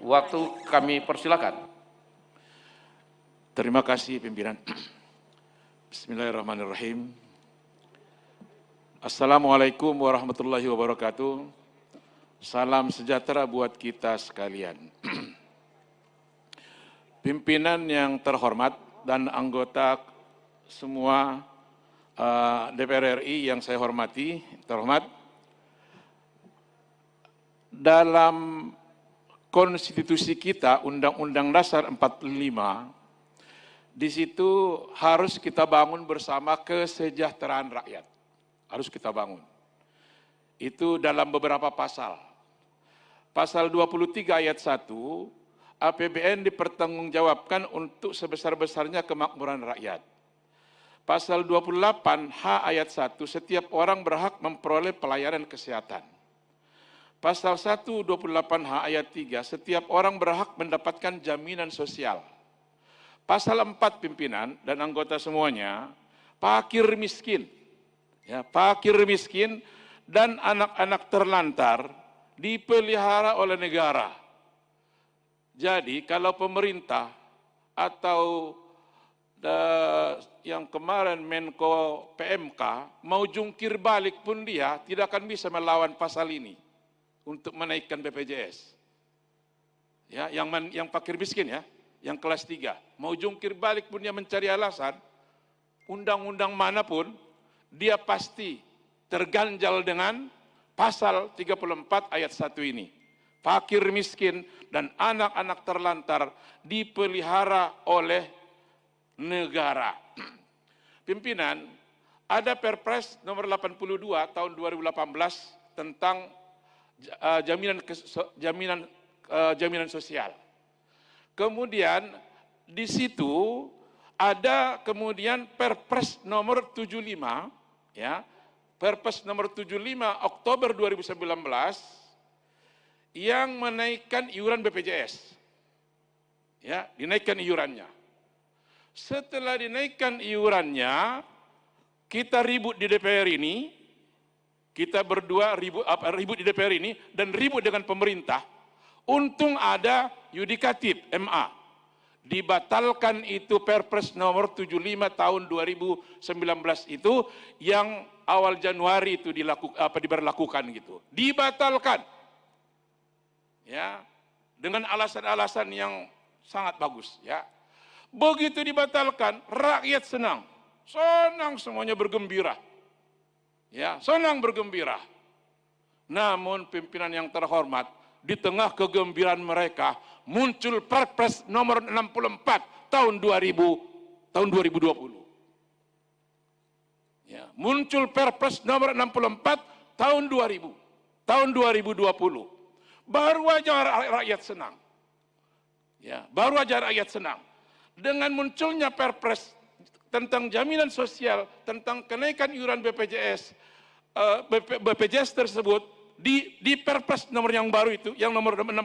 Waktu kami persilakan. Terima kasih pimpinan. Bismillahirrahmanirrahim. Assalamualaikum warahmatullahi wabarakatuh. Salam sejahtera buat kita sekalian. Pimpinan yang terhormat dan anggota semua DPR RI yang saya hormati, terhormat, dalam konstitusi kita, Undang-Undang Dasar 45, di situ harus kita bangun bersama kesejahteraan rakyat. Harus kita bangun. Itu dalam beberapa pasal. Pasal 23 ayat 1, APBN dipertanggungjawabkan untuk sebesar-besarnya kemakmuran rakyat. Pasal 28H ayat 1, setiap orang berhak memperoleh pelayanan kesehatan. Pasal 128H ayat 3, setiap orang berhak mendapatkan jaminan sosial. Pasal 4 pimpinan dan anggota semuanya, fakir miskin, ya, fakir miskin dan anak-anak terlantar dipelihara oleh negara. Jadi kalau pemerintah atau yang kemarin Menko PMK mau jungkir balik pun dia tidak akan bisa melawan pasal ini untuk menaikkan BPJS. Ya, yang fakir miskin ya. Yang kelas 3, mau jungkir balik pun dia mencari alasan, undang-undang manapun, dia pasti terganjal dengan pasal 34 ayat 1 ini. Fakir miskin dan anak-anak terlantar dipelihara oleh negara. Pimpinan, ada Perpres nomor 82 tahun 2018 tentang jaminan sosial. Kemudian di situ ada kemudian Perpres nomor 75, ya, Perpres nomor 75 Oktober 2019 yang menaikkan iuran BPJS, ya, dinaikkan iurannya. Setelah dinaikkan iurannya, kita ribut di DPR ini, kita berdua ribut di DPR ini dan ribut dengan pemerintah. Untung ada yudikatif MA. Dibatalkan itu Perpres nomor 75 tahun 2019 itu yang awal Januari itu diberlakukan gitu. Dibatalkan. Ya, dengan alasan-alasan yang sangat bagus, ya. Begitu dibatalkan, rakyat senang. Senang semuanya bergembira. Ya, senang bergembira. Namun pimpinan yang terhormat, di tengah kegembiraan mereka muncul Perpres nomor 64 tahun 2020. Ya, muncul Perpres nomor 64 tahun 2020. Baru aja rakyat senang. Ya, baru aja rakyat senang. Dengan munculnya Perpres tentang jaminan sosial, tentang kenaikan iuran BPJS tersebut, di Perpres nomor yang baru itu, yang nomor 64,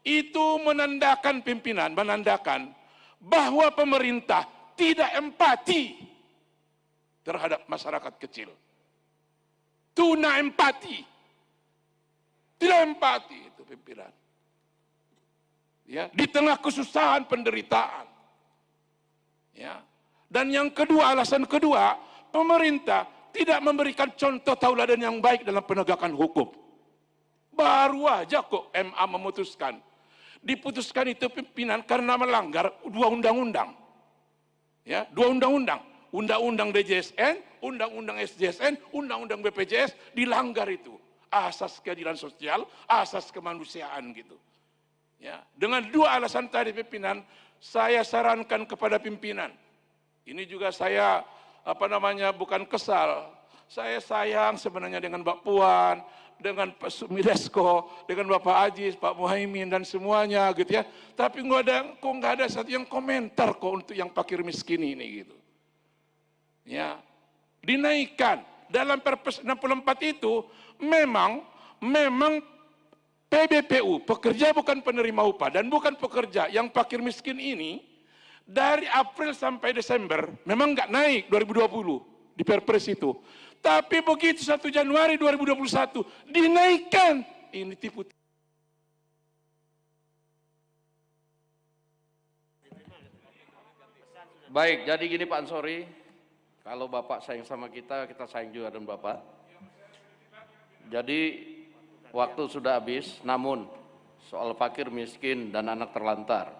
itu menandakan pimpinan, menandakan bahwa pemerintah tidak empati terhadap masyarakat kecil. Tuna empati. Tidak empati itu pimpinan. Ya, di tengah kesusahan penderitaan. Ya. Dan yang kedua, alasan kedua, pemerintah tidak memberikan contoh tauladan yang baik dalam penegakan hukum. Baru aja kok MA memutuskan. Diputuskan itu pimpinan karena melanggar dua undang-undang. Ya, dua undang-undang. Undang-undang DJSN, undang-undang SJSN, undang-undang BPJS dilanggar itu. Asas keadilan sosial, asas kemanusiaan gitu. Ya, dengan dua alasan tadi pimpinan, saya sarankan kepada pimpinan. Ini juga saya bukan kesal. Saya sayang sebenarnya dengan Mbak Puan, dengan Pak Sumidasko, dengan Bapak Aziz, Pak Muhaimin dan semuanya gitu ya. Tapi nggak ada satu yang komentar kok untuk yang fakir miskin ini gitu. Ya, dinaikkan dalam Perpres 64 itu memang PBPU, pekerja bukan penerima upah dan bukan pekerja yang fakir miskin ini dari April sampai Desember memang nggak naik 2020 di Perpres itu. Tapi begitu 1 Januari 2021 dinaikkan. Ini tipu. Baik, jadi gini Pak Ansori, kalau Bapak sayang sama kita, kita sayang juga dengan Bapak. Jadi waktu sudah habis, namun soal fakir miskin dan anak terlantar,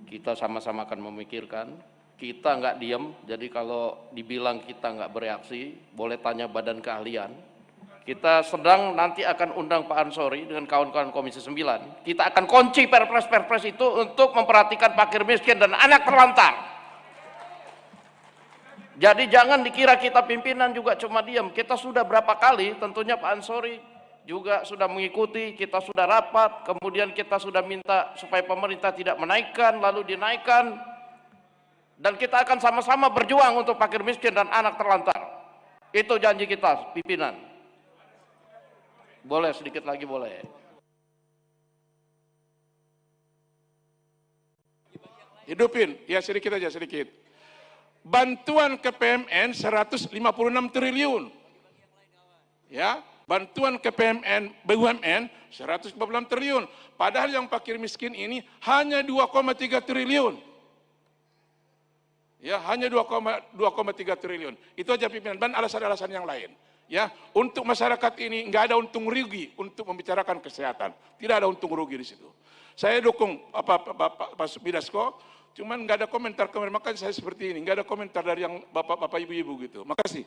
kita sama-sama akan memikirkan, kita nggak diem, jadi kalau dibilang kita nggak bereaksi, boleh tanya badan keahlian. Kita sedang nanti akan undang Pak Ansori dengan kawan-kawan Komisi 9, kita akan kunci perpres-perpres itu untuk memperhatikan fakir miskin dan anak terlantar. Jadi jangan dikira kita pimpinan juga cuma diam, kita sudah berapa kali, tentunya Pak Ansori juga sudah mengikuti, kita sudah rapat, kemudian kita sudah minta supaya pemerintah tidak menaikkan, lalu dinaikkan, dan kita akan sama-sama berjuang untuk fakir miskin dan anak terlantar. Itu janji kita, pimpinan. Boleh sedikit lagi, boleh. Hidupin, ya sedikit aja, sedikit. Bantuan ke PMN 156 triliun. Ya, bantuan ke PMN, BUMN 156 triliun. Padahal yang fakir miskin ini hanya 2,3 triliun. Ya, hanya 2,3 triliun. Itu aja pimpinan, dan alasan-alasan yang lain. Ya, untuk masyarakat ini nggak ada untung rugi untuk membicarakan kesehatan. Tidak ada untung rugi di situ. Saya dukung Pak Subidasko, cuman nggak ada komentar, makanya saya seperti ini, nggak ada komentar dari yang bapak-bapak ibu-ibu gitu. Makasih.